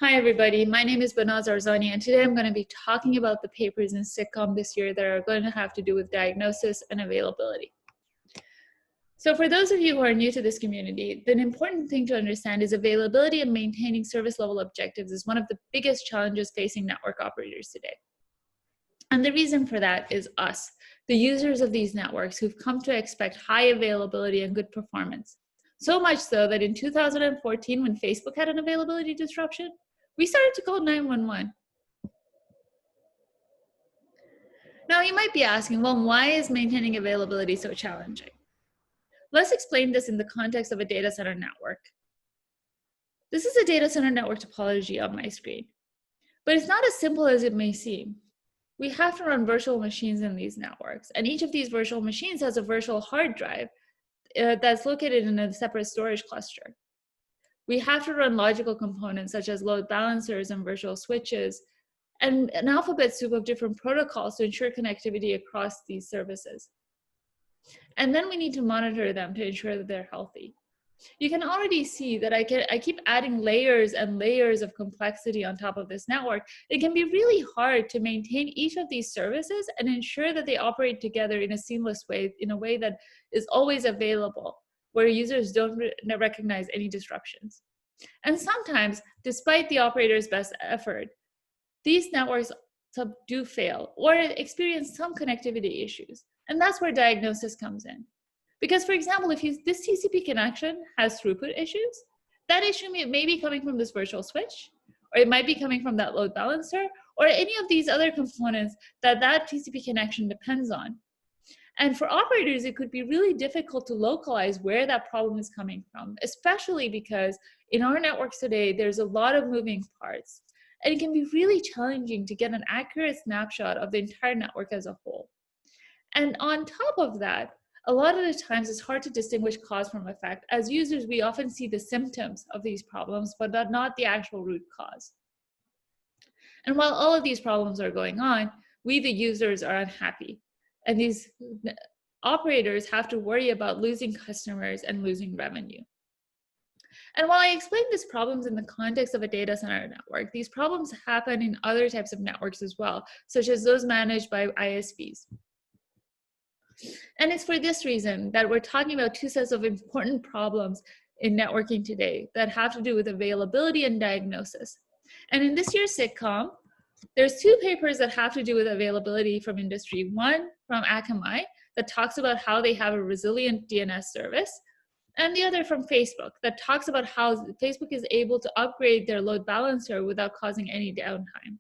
Hi, everybody. My name is Banaz Arzani, and today I'm going to be talking about the papers in SigComm this year that are going to have to do with diagnosis and availability. So for those of you who are new to this community, the important thing to understand is availability and maintaining service level objectives is one of the biggest challenges facing network operators today. And the reason for that is us, the users of these networks who've come to expect high availability and good performance. So much so that in 2014, when Facebook had an availability disruption, we started to call 911. Now you might be asking, well, why is maintaining availability so challenging? Let's explain this in the context of a data center network. This is a data center network topology on my screen, but it's not as simple as it may seem. We have to run virtual machines in these networks, and each of these virtual machines has a virtual hard drive that's located in a separate storage cluster. We have to run logical components such as load balancers and virtual switches, and an alphabet soup of different protocols to ensure connectivity across these services. And then we need to monitor them to ensure that they're healthy. You can already see that I keep adding layers and layers of complexity on top of this network. It can be really hard to maintain each of these services and ensure that they operate together in a seamless way, in a way that is always available, where users don't recognize any disruptions. And sometimes, despite the operator's best effort, these networks do fail or experience some connectivity issues. And that's where diagnosis comes in. Because, for example, if this TCP connection has throughput issues, that issue may be coming from this virtual switch, or it might be coming from that load balancer, or any of these other components that TCP connection depends on. And for operators, it could be really difficult to localize where that problem is coming from, especially because in our networks today, there's a lot of moving parts. And it can be really challenging to get an accurate snapshot of the entire network as a whole. And on top of that, a lot of the times it's hard to distinguish cause from effect. As users, we often see the symptoms of these problems, but not the actual root cause. And while all of these problems are going on, we, the users, are unhappy. And these operators have to worry about losing customers and losing revenue. And while I explain these problems in the context of a data center network, these problems happen in other types of networks as well, such as those managed by ISVs. And it's for this reason that we're talking about two sets of important problems in networking today that have to do with availability and diagnosis. And in this year's SigComm, there's two papers that have to do with availability from industry. One from Akamai that talks about how they have a resilient DNS service, and the other from Facebook that talks about how Facebook is able to upgrade their load balancer without causing any downtime.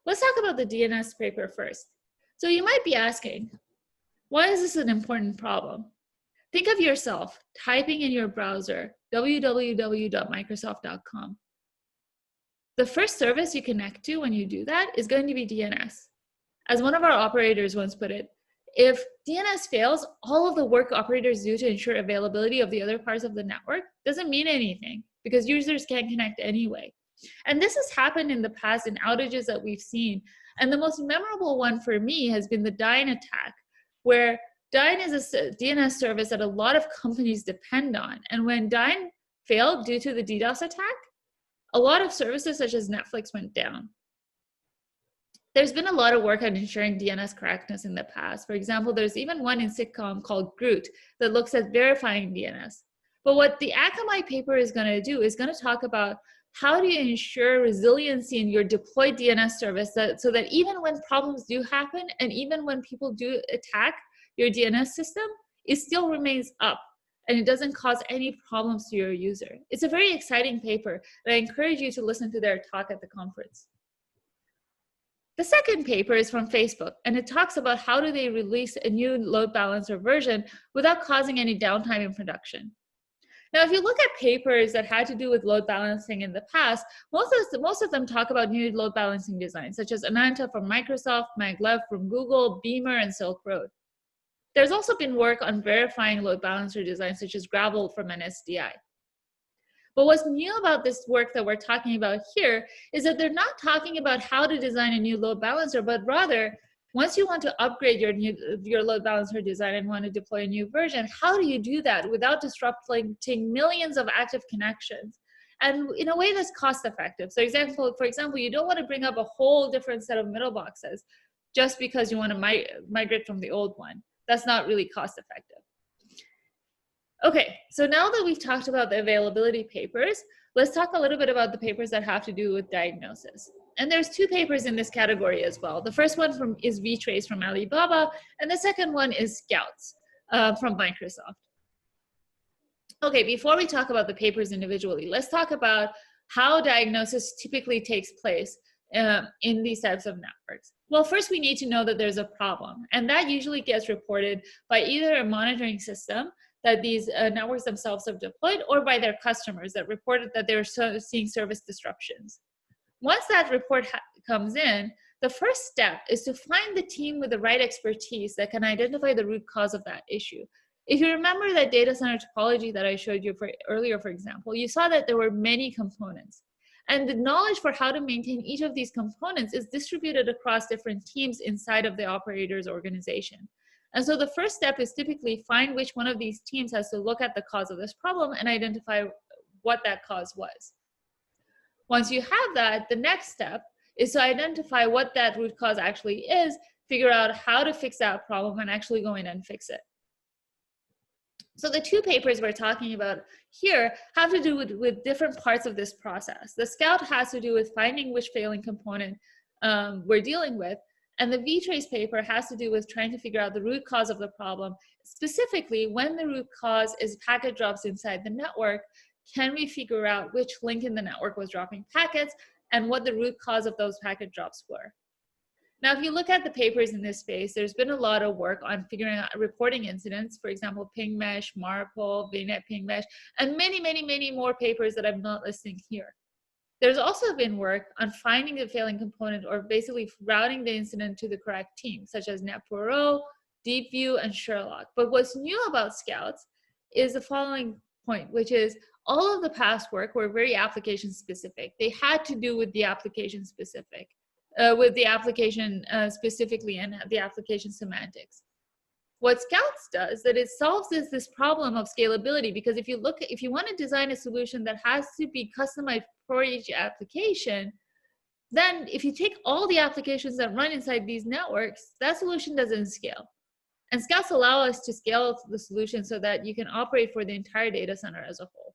Let's talk about the DNS paper first. So you might be asking, why is this an important problem? Think of yourself typing in your browser www.microsoft.com. The first service you connect to when you do that is going to be DNS. As one of our operators once put it, if DNS fails, all of the work operators do to ensure availability of the other parts of the network doesn't mean anything because users can't connect anyway. And this has happened in the past in outages that we've seen. And the most memorable one for me has been the Dyn attack, where Dyn is a DNS service that a lot of companies depend on. And when Dyn failed due to the DDoS attack, a lot of services such as Netflix went down. There's been a lot of work on ensuring DNS correctness in the past. For example, there's even one in SigComm called Groot that looks at verifying DNS. But what the Akamai paper is going to do is going to talk about how do you ensure resiliency in your deployed DNS service so that even when problems do happen and even when people do attack your DNS system, it still remains up and it doesn't cause any problems to your user. It's a very exciting paper, and I encourage you to listen to their talk at the conference. The second paper is from Facebook, and it talks about how do they release a new load balancer version without causing any downtime in production. Now, if you look at papers that had to do with load balancing in the past, most of them talk about new load balancing designs, such as Ananta from Microsoft, maglev from Google, Beamer, and Silk Road. There's also been work on verifying load balancer designs, such as Gravel from NSDI. But what's new about this work that we're talking about here is that they're not talking about how to design a new load balancer, but rather, once you want to upgrade your load balancer design and want to deploy a new version, how do you do that without disrupting millions of active connections and in a way that's cost effective. So for example, you don't want to bring up a whole different set of middle boxes just because you want to migrate from the old one. That's not really cost effective. Okay, so now that we've talked about the availability papers, let's talk a little bit about the papers that have to do with diagnosis. And there's two papers in this category as well. The first one is vTrace from Alibaba, and the second one is Scouts from Microsoft. Okay, before we talk about the papers individually, let's talk about how diagnosis typically takes place in these types of networks. Well, first we need to know that there's a problem, and that usually gets reported by either a monitoring system that these networks themselves have deployed, or by their customers that reported that they're seeing service disruptions. Once that report comes in, the first step is to find the team with the right expertise that can identify the root cause of that issue. If you remember that data center topology that I showed you earlier, for example, you saw that there were many components. And the knowledge for how to maintain each of these components is distributed across different teams inside of the operator's organization. And so the first step is typically find which one of these teams has to look at the cause of this problem and identify what that cause was. Once you have that, the next step is to identify what that root cause actually is, figure out how to fix that problem, and actually go in and fix it. So the two papers we're talking about here have to do with different parts of this process. The Scout has to do with finding which failing component we're dealing with, and the vTrace paper has to do with trying to figure out the root cause of the problem. Specifically, when the root cause is packet drops inside the network, can we figure out which link in the network was dropping packets and what the root cause of those packet drops were? Now, if you look at the papers in this space, there's been a lot of work on figuring out reporting incidents, for example, ping mesh, Marpol, VNet ping mesh, and many, many, many more papers that I'm not listing here. There's also been work on finding the failing component, or basically routing the incident to the correct team, such as NetPro, DeepView, and Sherlock. But what's new about Scouts is the following point, which is all of the past work were very application specific. They had to do with the application specific. With the application specifically and the application semantics. What Scouts does that it solves is this problem of scalability, because if you want to design a solution that has to be customized for each application, then if you take all the applications that run inside these networks, that solution doesn't scale. And Scouts allow us to scale the solution so that you can operate for the entire data center as a whole.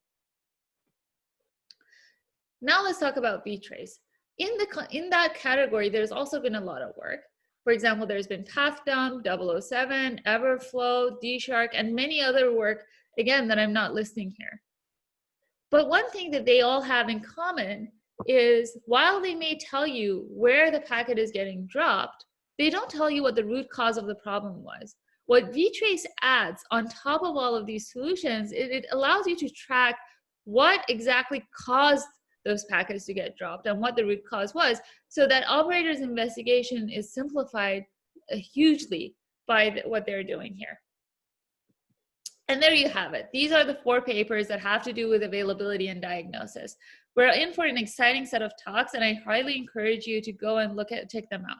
Now let's talk about vTrace. In that category, there's also been a lot of work. For example, there's been PathDump, 007, Everflow, DShark, and many other work, again, that I'm not listing here. But one thing that they all have in common is while they may tell you where the packet is getting dropped, they don't tell you what the root cause of the problem was. What vTrace adds on top of all of these solutions, it allows you to track what exactly caused those packets to get dropped and what the root cause was, so that operators' investigation is simplified hugely by what they're doing here. And there you have it. These are the 4 papers that have to do with availability and diagnosis. We're in for an exciting set of talks, and I highly encourage you to go and check them out.